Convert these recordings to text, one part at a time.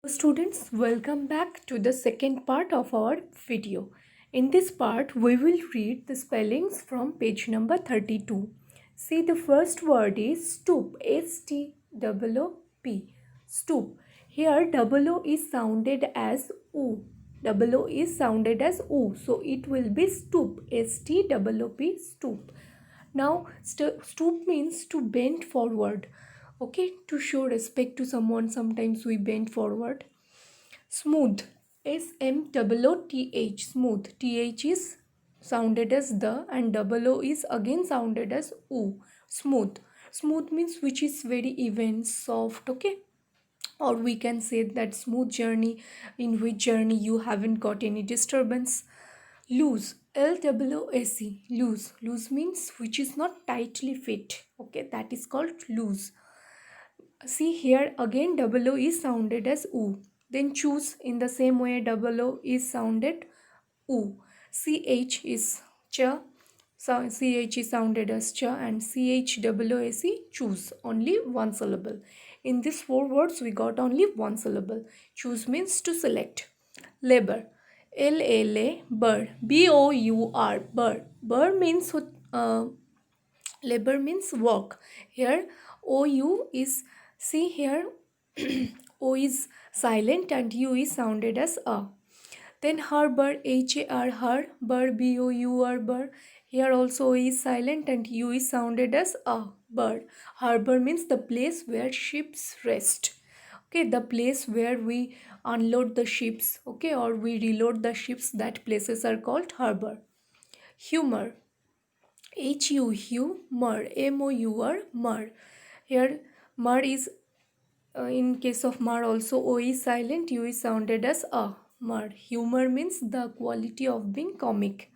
Students, welcome back to the second part of our video. In this part, we will read the spellings from page number 32. See, the first word is stoop, S-T-O-O-P, stoop. Here, double O is sounded as O. Double O is sounded as O, so it will be stoop, S-T-O-O-P, stoop. Now, stoop means to bend forward. Okay, to show respect to someone, sometimes we bend forward. Smooth, S-M-O-O-T-H, smooth. Th is sounded as the and double O is again sounded as O. Smooth. Smooth means which is very even, soft, okay? Or we can say that smooth journey, in which journey you haven't got any disturbance. Loose, L-O-O-S-E, loose. Loose means which is not tightly fit, okay? That is called loose. See here again double O is sounded as oo. Then choose, in the same way double O is sounded oo. CH is ch, so CH is sounded as ch, and CHOOSE, choose, only one syllable. In these four words we got only one syllable. Choose means to select. Labor, L-A-L-A, bird, B-O-U-R, bird. Bird means labor means work. Here OU is, see here O is silent and U is sounded as a. Then harbor, H-A-R, her, bird, B-O-U-R, bird. Here also O is silent and U is sounded as a, bird. Harbor means the place where ships rest. Okay, the place where we unload the ships, okay, or we reload the ships, that places are called harbor. Humor, H-U, humor, M-O-U-R, mur. Here, mur is, in case of mur also, O is silent, U is sounded as a, mur. Humor means the quality of being comic.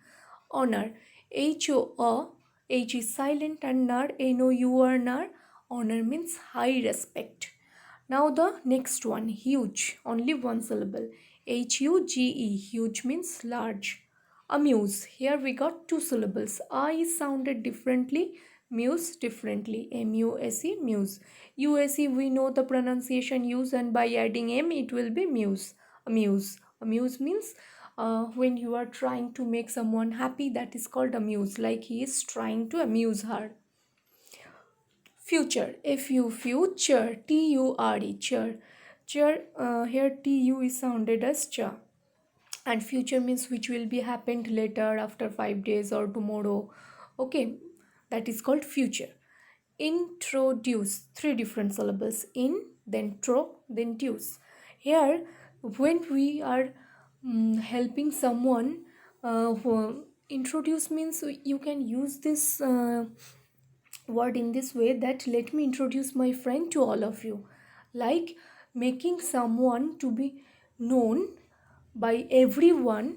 Honor, H-O-A, H is silent and nar, N-O-U-R, nar. Honor means high respect. Now the next one, huge, only one syllable. H-U-G-E, huge means large. Amuse, here we got two syllables. A is sounded differently, muse differently. M-U-S-E, muse. U-S-E we know the pronunciation use, and by adding M it will be muse. Amuse. Amuse means when you are trying to make someone happy, that is called amuse, like he is trying to amuse her. Future, F-U, future, T-U-R-E, chur. Chur, here T-U is sounded as cha. And future means which will be happened later, after 5 days or tomorrow. Okay, that is called future. Introduce, three different syllables. In, then tro, then deuce. Here, when we are helping someone, introduce means you can use this word in this way, that let me introduce my friend to all of you, like making someone to be known by everyone,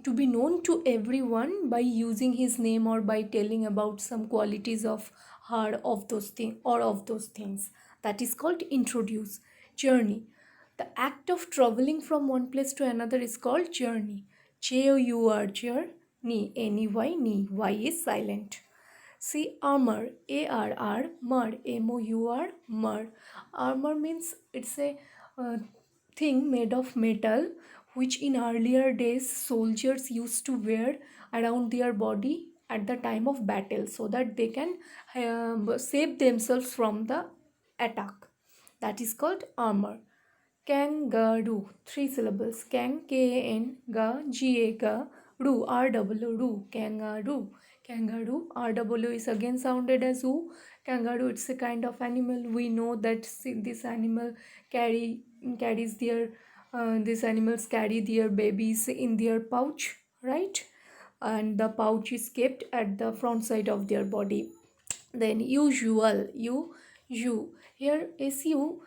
to be known to everyone by using his name, or by telling about some qualities of her, of those things, or of those things. That is called introduce. Journey, the act of traveling from one place to another is called journey. J-O-U-R, journey, N-E-Y, knee, Y is silent. See, armor, A-R-R, mur, M-O-U-R, mur. Armor means it's a thing made of metal, which in earlier days soldiers used to wear around their body at the time of battle, so that they can save themselves from the attack. That is called armor. Kangaroo, three syllables. Kang, K-A-N, ga, G-A, ga, ru, R-W, ru, kangaroo. Kangaroo, R-W is again sounded as oo. Kangaroo, it's a kind of animal. We know that this animal carries their, these animals carry their babies in their pouch, right? And the pouch is kept at the front side of their body. Then usual, you. Here SU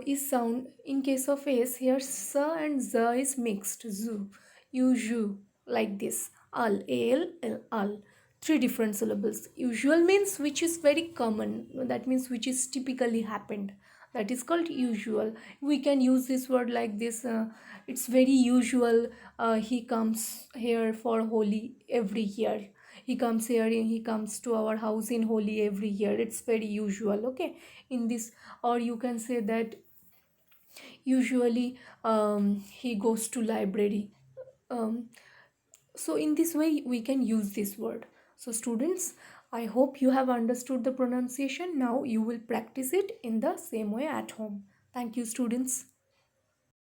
is sound, in case of S, here S and Z is mixed. Zoo, usual, like this. Al, A-L, al. Three different syllables. Usual means which is very common. That means which is typically happened. That is called usual. We can use this word like this. It's very usual. He comes here for Holi every year. He comes here, he comes to our house in Holi every year. It's very usual, okay, in this. Or you can say that Usually he goes to library. um, so in this way we can use this word. So students, I hope you have understood the pronunciation. Now you will practice it in the same way at home. Thank you, students.